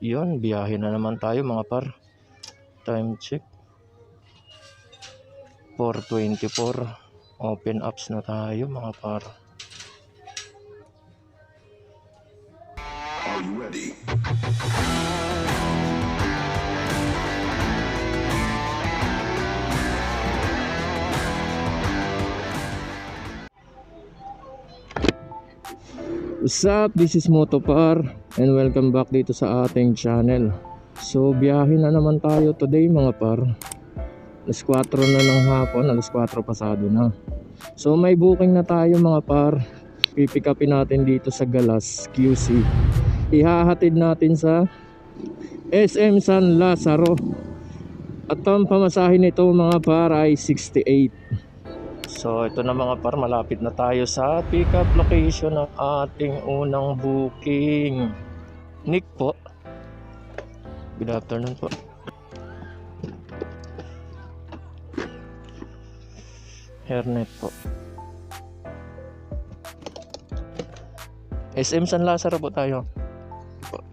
Yun, biyahe na naman tayo mga par. Time check 4:24. Open apps na tayo mga par. Are you ready? What's up? This is Motopar and welcome back dito sa ating channel. So biyahe na naman tayo today mga par. Alas 4 na ng hapon, alas 4 pasado na. So may booking na tayo mga par. Pipick upin natin dito sa Galas, QC. Ihahatid natin sa SM San Lazaro. At ang pamasahe nito mga par ay 68. So ito na mga par, malapit na tayo sa pick up location ng ating unang booking. Nick po. Good afternoon po. Hernet po. SM San Lazaro po tayo. Po.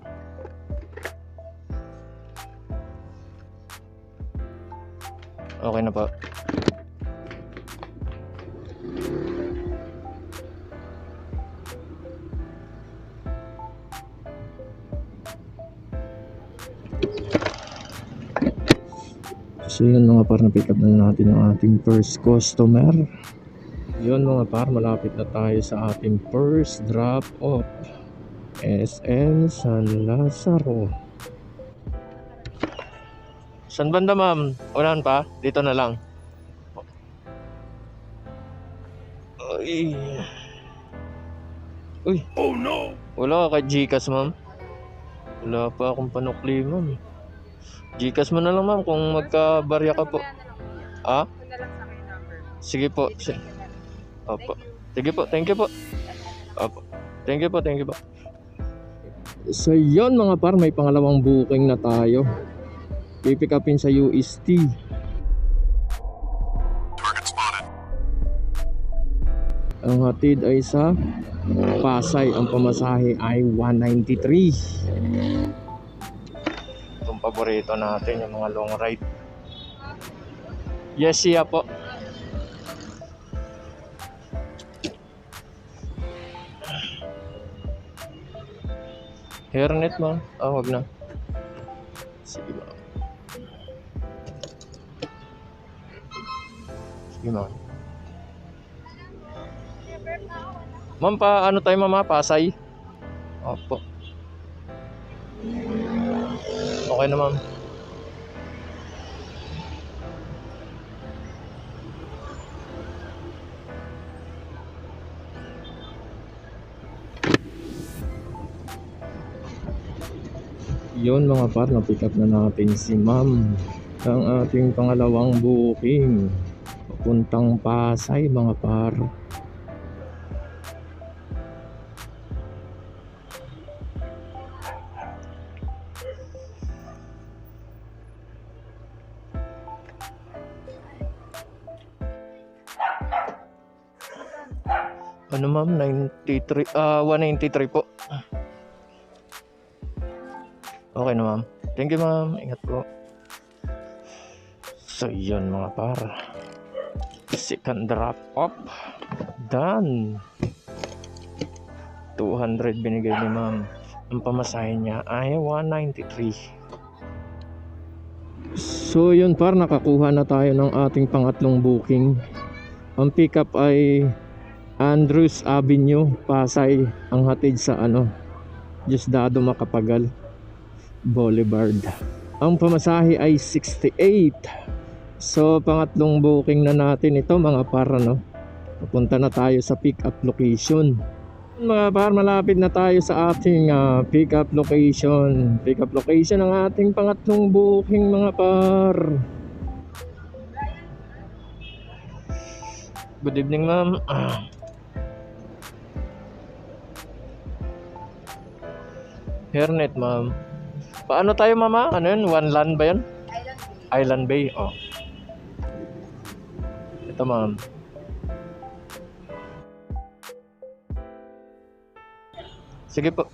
Okay na po. So yun mga par, na pick up na natin ang ating first customer. Yun mga par, malapit na tayo sa ating first drop off. SM San Lazaro. San banda ma'am? Unahan pa? Dito na lang. Uy. Uy. Oh no! Wala ka kay Gcash ma'am? Wala pa akong panukli ma'am. Gcash mo na lang ma'am kung magkabarya ka po. Ah? Sige po. Opo. Sige po, thank you po. Opo. Thank you po, thank you po. So yun mga par, may pangalawang booking na tayo. Pipick upin sa UST. Target spotted. Ang hatid ay sa Pasay. Ang pamasahe ay 193. Itong paborito natin, yung mga long ride. Yes, siya po. Hairnet mo? Ah, wag na. Sige ba? Sige ma'am. Ma'am, pa ano tayo mama? Pasay? Opo. Okay na ma'am. Yun mga par, na-pick up na natin si ma'am. Ang ating pangalawang booking. Papuntang Pasay mga par. Ano ma'am? 193 po. Okay na ma'am. Thank you ma'am. Ingat po. So yun mga par. Second drop off. Done. 200 binigay ni ma'am. Ang pamasahe niya ay 193. So yun par, nakakuha na tayo ng ating pangatlong booking. Ang pick up ay Andrews Avenue, Pasay. Ang hatid sa Diosdado Macapagal Boulevard. Ang pamasahe ay 68. So pangatlong booking na natin ito mga par. Papunta na tayo sa pick up location. Mga par, malapit na tayo sa ating pick up location. Pick up location ng ating pangatlong booking mga par. Good evening ma'am. Hairnet ma'am. Paano tayo mama? Ano yun? One land ba yun? Island Bay. Oh. Ito ma'am. Sige po.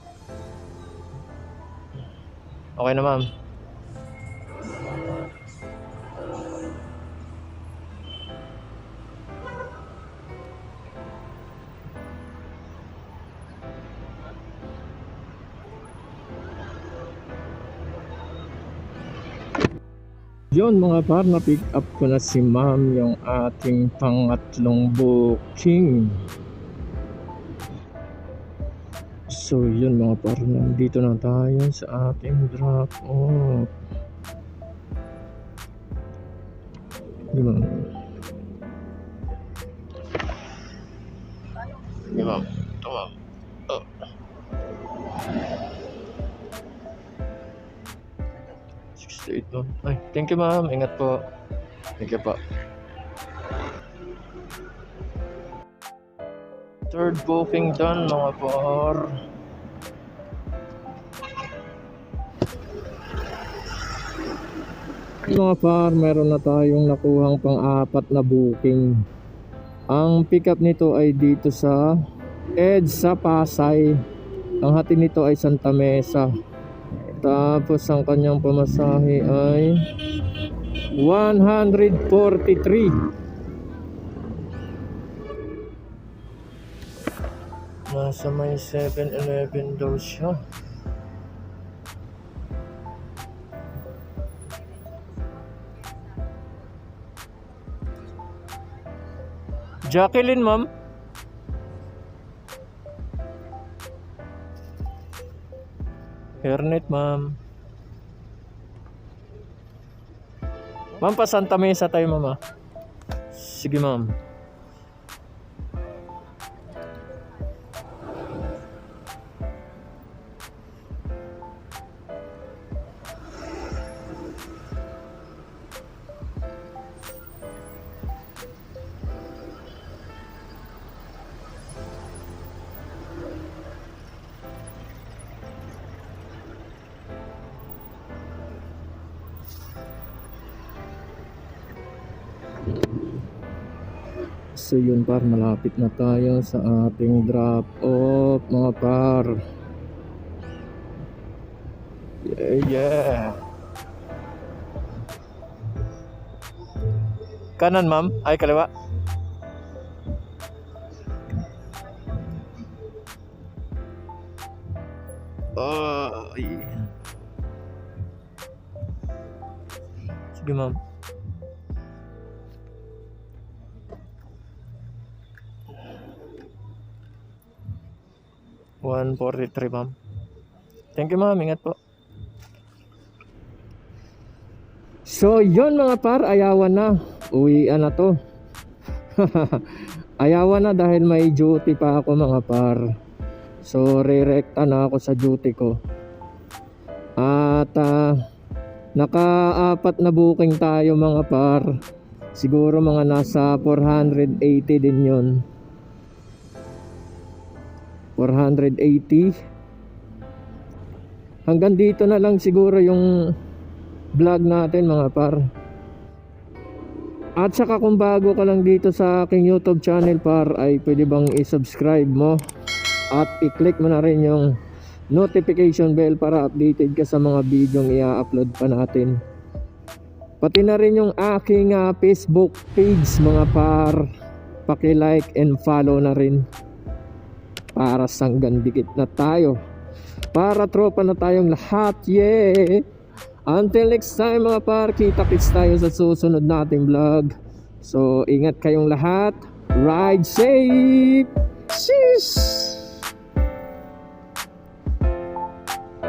Okay na ma'am. Yun mga par, na-pick up ko na si ma'am, yung ating pangatlong booking. So yun mga par, nandito na tayo sa ating drop off. Yun. Yun ma'am. Ito ma'am. Oh. Ay, thank you ma'am. Ingat po. Thank you po. Third booking done mga par. Mga par, meron na tayong nakuhang pang-apat na booking. Ang pick-up nito ay dito sa EDSA sa Pasay. Ang hatid nito ay Santa Mesa. Tapos ang kanyang pamasahe ay 143. Nasa may 7-Eleven daw siya. Jacqueline ma'am. Hernet ma'am. Ma'am, pa Santa Mesa tayo mama. Sige ma'am. So yun par, malapit na tayo sa ating drop off mga par. Yeah. Kanan ma'am, ay kaliwa. Sige ma'am. $143 ma'am. Thank you ma'am, ingat po. So yun mga par, ayawan na. Uwian na to. Ayawan na dahil may duty pa ako mga par. So re-recta na ako sa duty ko. At naka-apat na booking tayo mga par. Siguro mga nasa 480 din yun. 480. Hanggang dito na lang siguro yung vlog natin mga par. At saka kung bago ka lang dito sa aking YouTube channel par, ay pwede bang i-subscribe mo at i-click mo na rin yung notification bell para updated ka sa mga video i-upload pa natin. Pati na rin yung aking Facebook page mga par, paki-like and follow na rin. Para sanggan dikit na tayo. Para tropa na tayong lahat. Yeah. Until next time mga par, kita-kits tayo sa susunod nating vlog. So ingat kayong lahat. Ride safe. Sheesh.